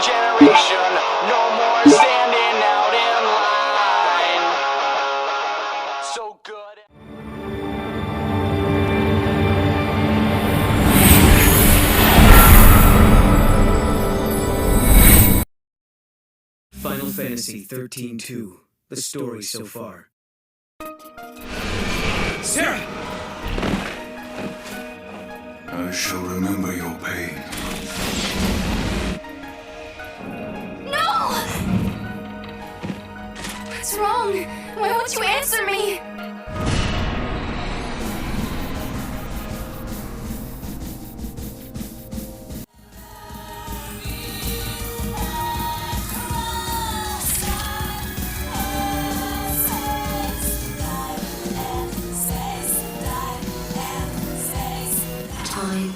generation, no more standing out in line. So good. Final Fantasy XIII-2, the story so far. Serah! I shall remember your pain. No! What's wrong? Why won't you answer me? Time.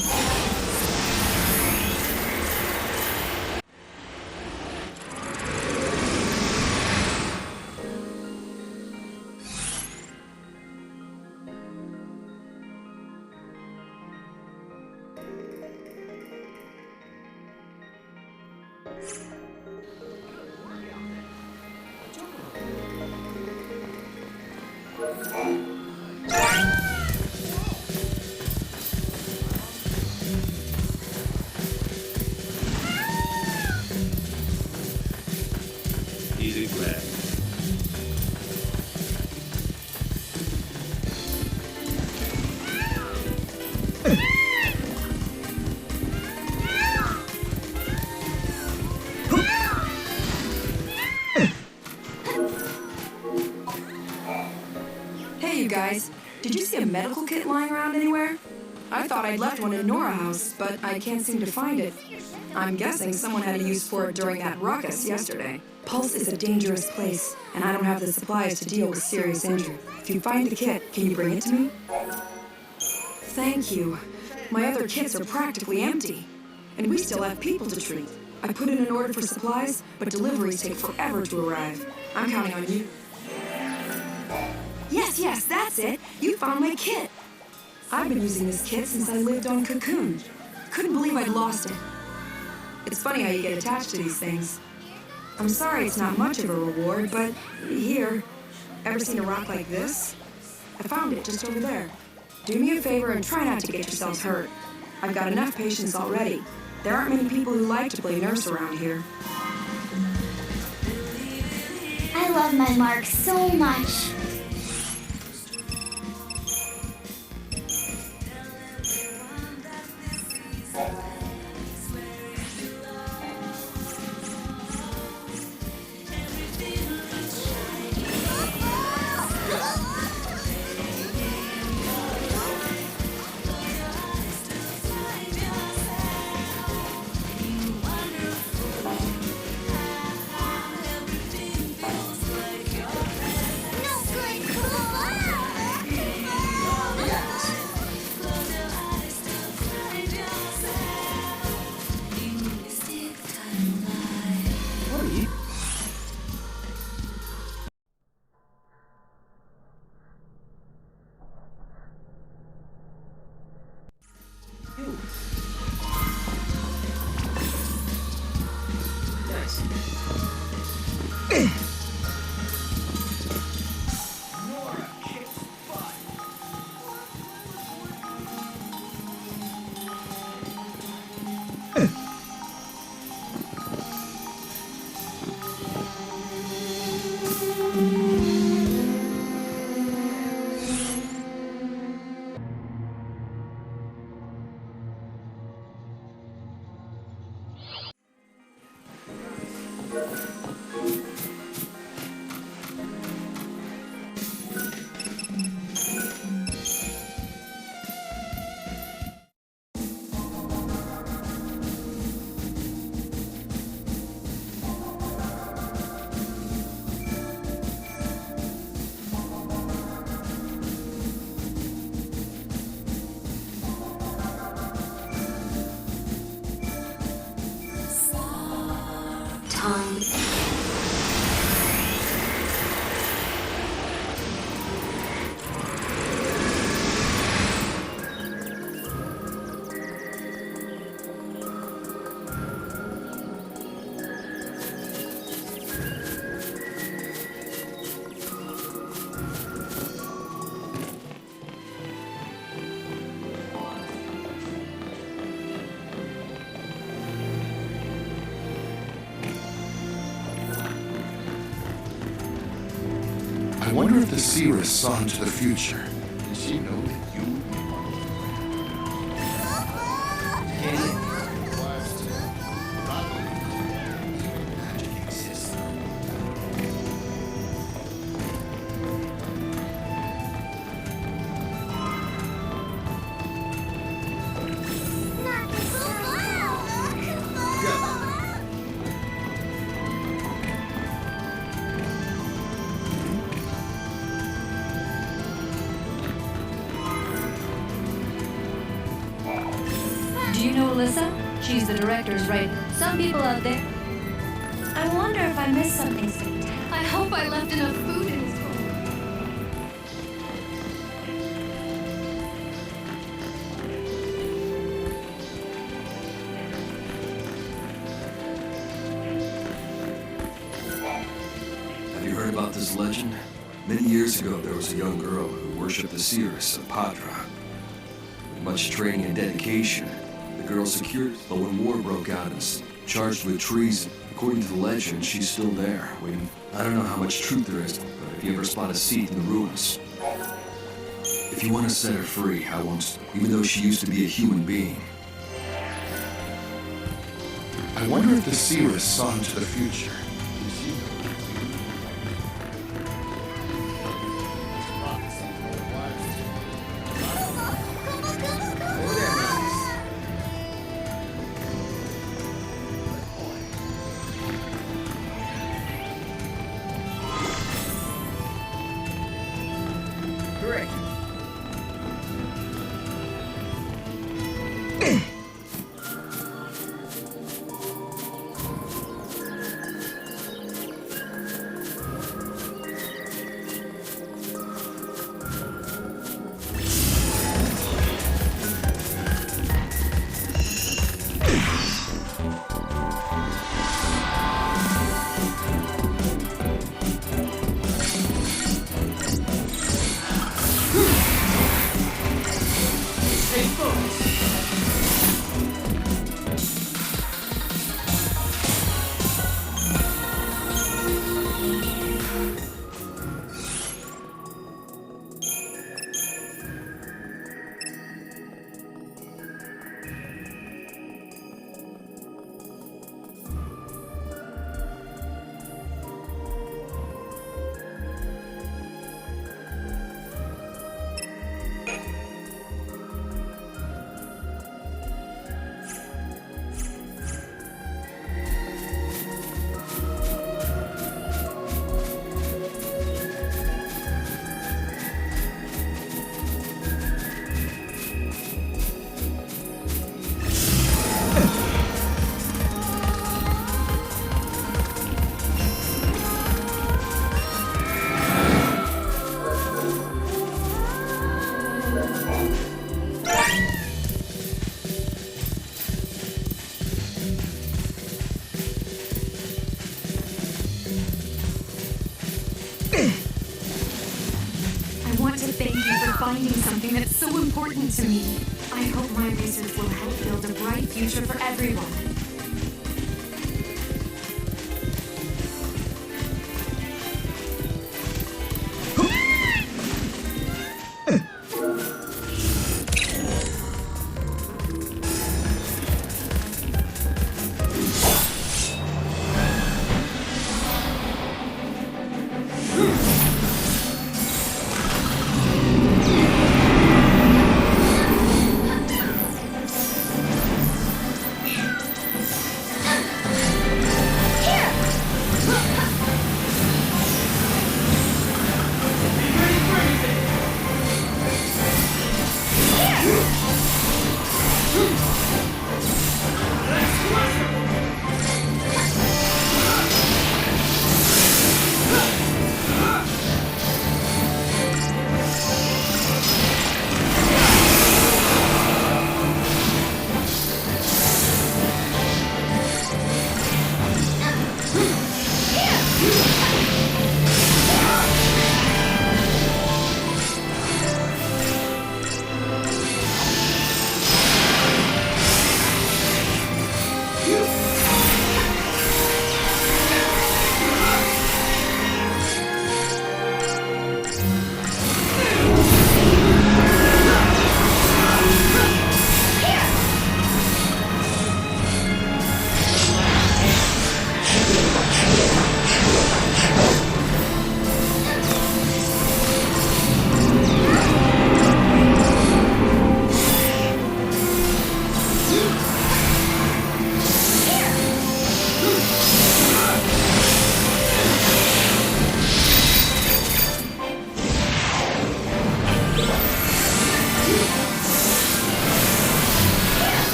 Easy grab. Hey, you guys. Did you see a medical kit lying around anywhere? I thought I'd left one in Nora House, but I can't seem to find it. I'm guessing someone had a use for it during that ruckus yesterday. Pulse is a dangerous place, and I don't have the supplies to deal with serious injury. If you find the kit, can you bring it to me? Thank you. My other kits are practically empty, and we still have people to treat. I put in an order for supplies, but deliveries take forever to arrive. I'm counting on you. Yes, that's it. You found my kit. I've been using this kit since I lived on Cocoon. Couldn't believe I'd lost it. It's funny how you get attached to these things. I'm sorry it's not much of a reward, but here, ever seen a rock like this? I found it just over there. Do me a favor and try not to get yourselves hurt. I've got enough patients already. There aren't many people who like to play nurse around here. I love my mark so much. Time. wonder if the seeress saw into the future. Did she know that you would be one of magic exists? Do you know Alyssa? She's the director's right. Some people out there. I wonder if I missed something spectacular. I hope I left enough food in his bowl. Have you heard about this legend? Many years ago, there was a young girl who worshipped the seeress of Padra. With much training and dedication, the girl secured, but when war broke out and was charged with treason, according to the legend, she's still there, waiting. I don't know how much truth there is, but if you ever spot a seat in the ruins, if you want to set her free, I won't, even though she used to be a human being. I wonder if the seeress saw into the future. Did she know that Great. I want to thank you for finding something that's so important to me. I hope my research will help build a bright future for everyone.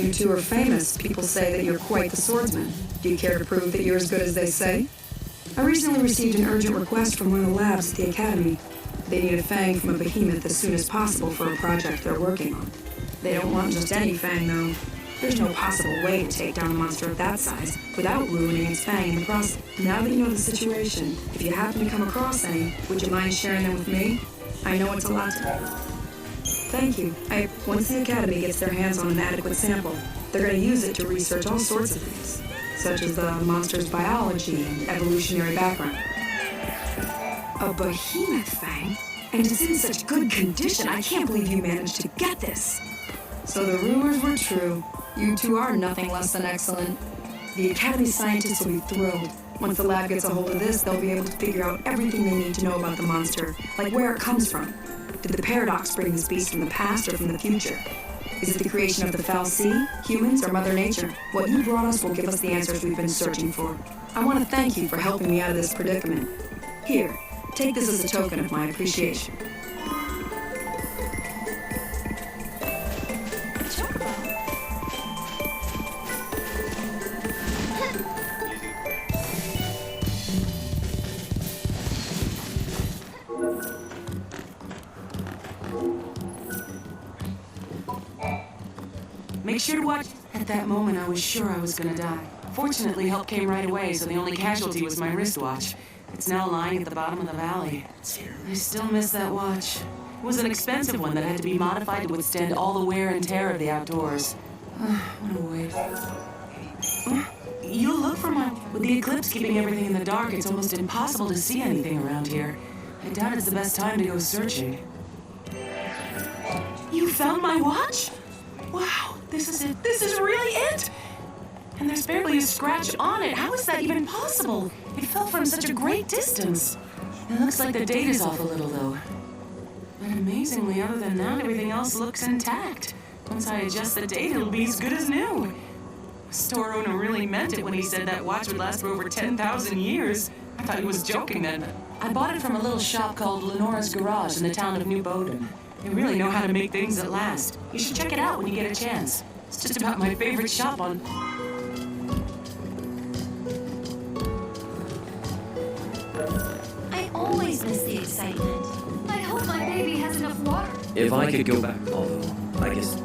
You two are famous. People say that you're quite the swordsman. Do you care to prove that you're as good as they say? I recently received an urgent request from one of the labs at the Academy. They need a fang from a behemoth as soon as possible for a project they're working on. They don't want just any fang, though. There's no possible way to take down a monster of that size without ruining its fang in the process. Now that you know the situation, if you happen to come across any, would you mind sharing them with me? I know it's a lot to... Thank you. Once the Academy gets their hands on an adequate sample, they're going to use it to research all sorts of things, such as the monster's biology and evolutionary background. A behemoth fang? And it's in such good condition, I can't believe you managed to get this. So the rumors were true. You two are nothing less than excellent. The Academy scientists will be thrilled. Once the lab gets a hold of this, they'll be able to figure out everything they need to know about the monster, like where it comes from. Did the paradox bring this beast from the past or from the future? Is it the creation of the foul sea, humans, or Mother Nature? What you brought us will give us the answers we've been searching for. I want to thank you for helping me out of this predicament. Here, take this as a token of my appreciation. Make sure to watch. At that moment, I was sure I was gonna die. Fortunately, help came right away, so the only casualty was my wristwatch. It's now lying at the bottom of the valley. I still miss that watch. It was an expensive one that had to be modified to withstand all the wear and tear of the outdoors. What a waste. You'll look for mine. With the eclipse keeping everything in the dark, it's almost impossible to see anything around here. I doubt it's the best time to go searching. You found my watch? Wow, this is it. This is really it! And there's barely a scratch on it. How is that even possible? It fell from such a great distance. It looks like the date is off a little, though. But amazingly, other than that, everything else looks intact. Once I adjust the date, it'll be as good as new. The store owner really meant it when he said that watch would last for over 10,000 years. I thought he was joking then. I bought it from a little shop called Lenora's Garage in the town of NewBodhum. They really know how to make things that last. You should check it out when you get a chance. It's just about my favorite shop on... I always miss the excitement. I hope my baby has enough water. If I could go back, although, I guess...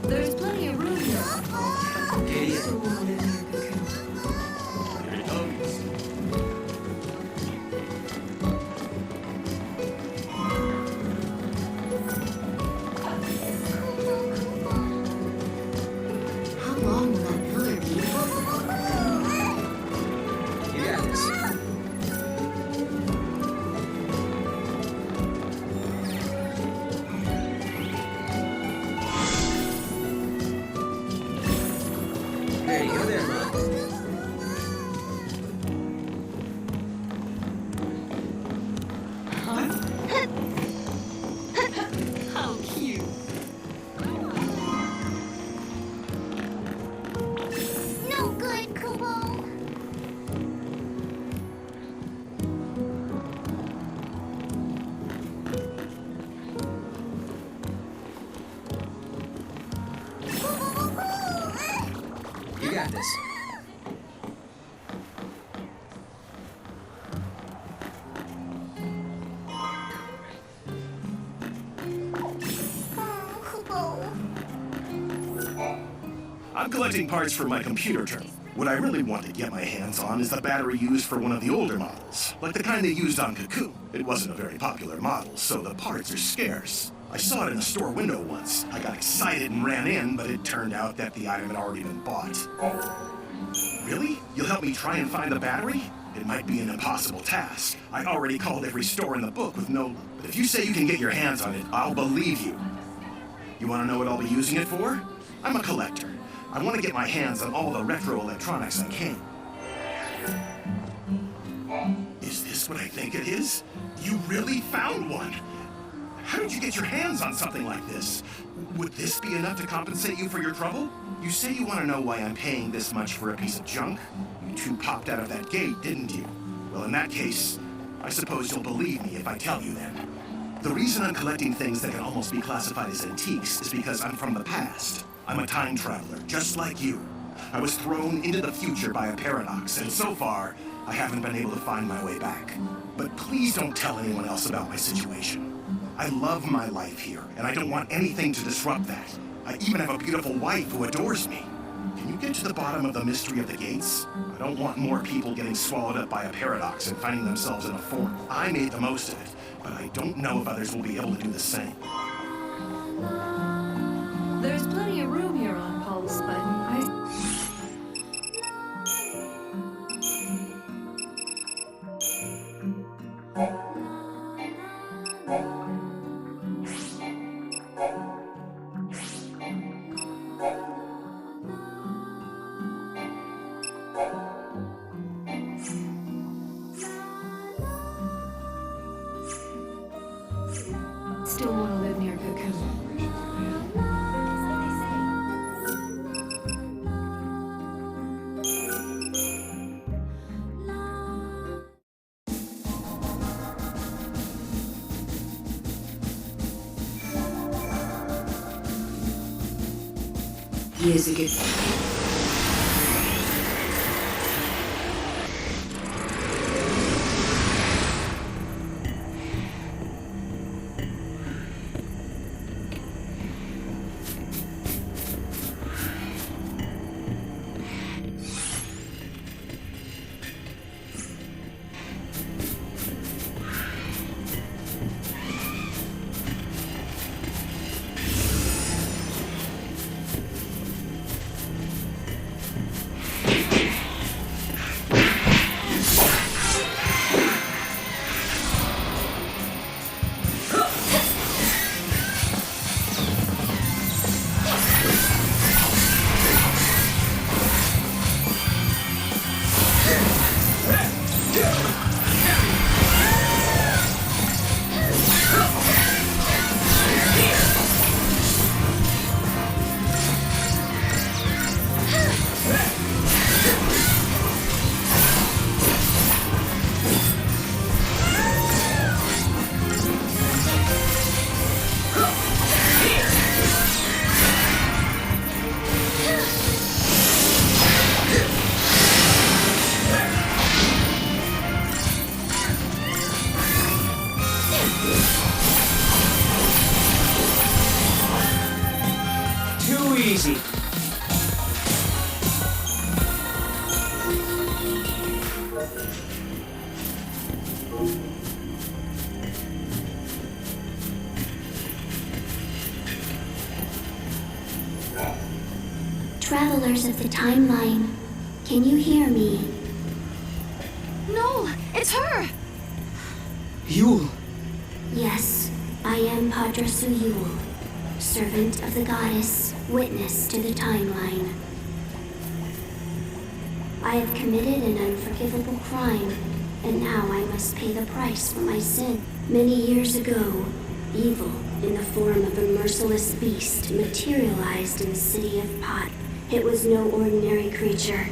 There's plenty of room here. How long will that pillar be? Yes. Hey, go there, Mom. How cute. No good, Kubo. You got this. Oh, Kubo. I'm collecting parts for my computer terminal. What I really want to get my hands on is the battery used for one of the older models, like the kind they used on Cocoon. It wasn't a very popular model, so the parts are scarce. I saw it in a store window once. I got excited and ran in, but it turned out that the item had already been bought. Really? You'll help me try and find the battery? It might be an impossible task. I already called every store in the book with no luck. But if you say you can get your hands on it, I'll believe you. You want to know what I'll be using it for? I'm a collector. I want to get my hands on all the retro electronics I can. Is this what I think it is? You really found one? How did you get your hands on something like this? Would this be enough to compensate you for your trouble? You say you want to know why I'm paying this much for a piece of junk? You two popped out of that gate, didn't you? Well, in that case, I suppose you'll believe me if I tell you then. The reason I'm collecting things that can almost be classified as antiques is because I'm from the past. I'm a time traveler, just like you. I was thrown into the future by a paradox, and so far, I haven't been able to find my way back. But please don't tell anyone else about my situation. I love my life here, and I don't want anything to disrupt that. I even have a beautiful wife who adores me. Can you get to the bottom of the mystery of the gates? I don't want more people getting swallowed up by a paradox and finding themselves in a form. I made the most of it, but I don't know if others will be able to do the same. There's plenty of room here on Pulse, but still want to live near Cocoon. Years ago. Easy. Travelers of the timeline, can you hear me? No, it's her! Yule. Yes, I am Padrasu Yule, servant of the goddess, witness to the timeline. I have committed an unforgivable crime, and now I must pay the price for my sin. Many years ago, evil, in the form of a merciless beast, materialized in the city of Pot. It was no ordinary creature,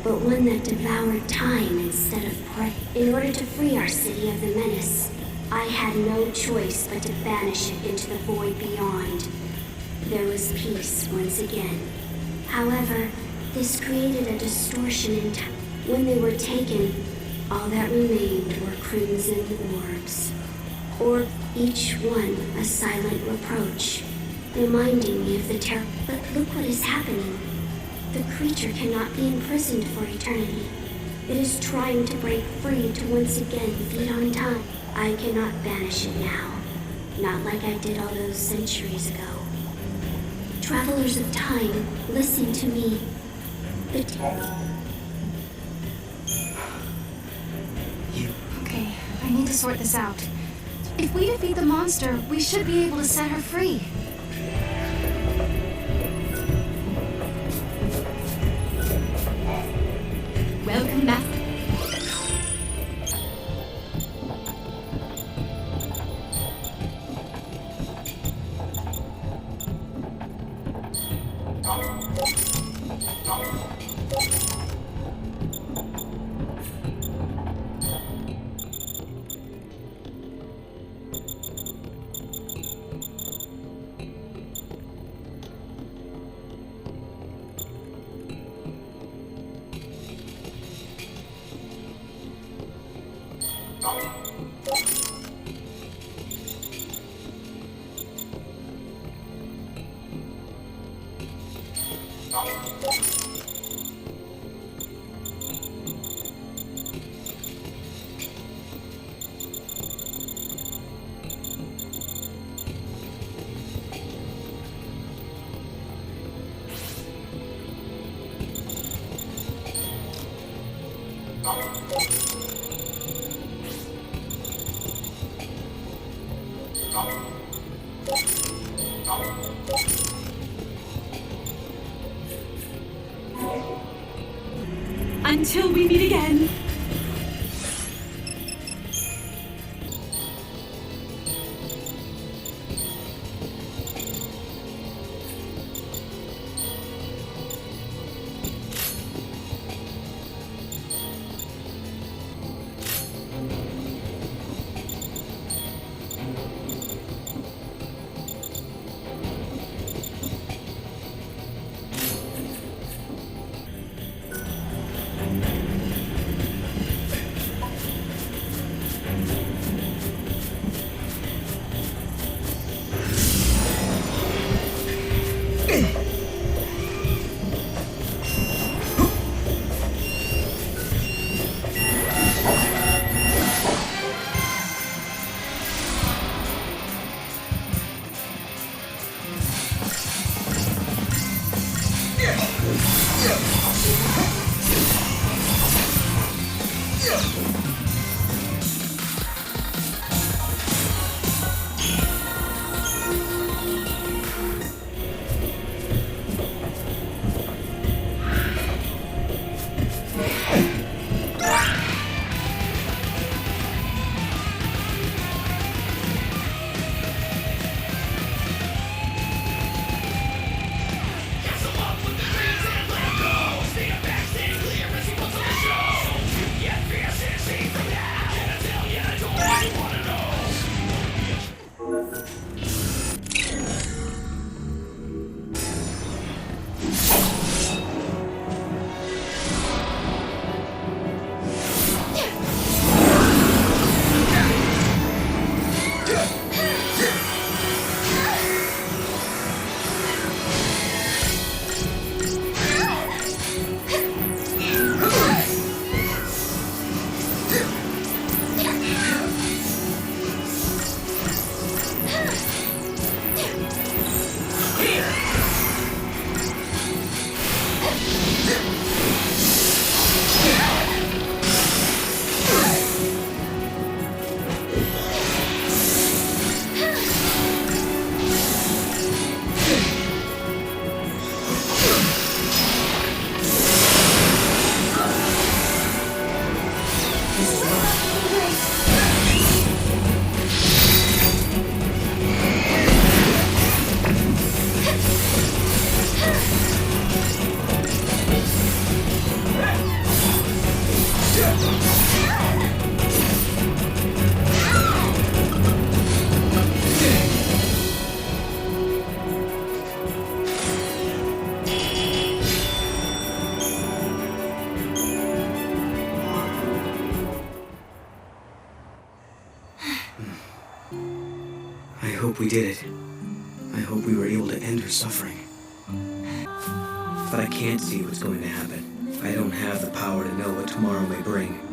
but one that devoured time instead of prey. In order to free our city of the menace, I had no choice but to banish it into the void beyond. There was peace once again. However, this created a distortion in time. When they were taken, all that remained were crimson orbs. Or each one a silent reproach, reminding me of the terror. But look what is happening. The creature cannot be imprisoned for eternity. It is trying to break free to once again feed on time. I cannot banish it now, not like I did all those centuries ago. Travelers of time, listen to me. Okay, I need to sort this out. If we defeat the monster, we should be able to set her free. Welcome back. Until we meet again. I hope we did it. I hope we were able to end her suffering. But I can't see what's going to happen. I don't have the power to know what tomorrow may bring.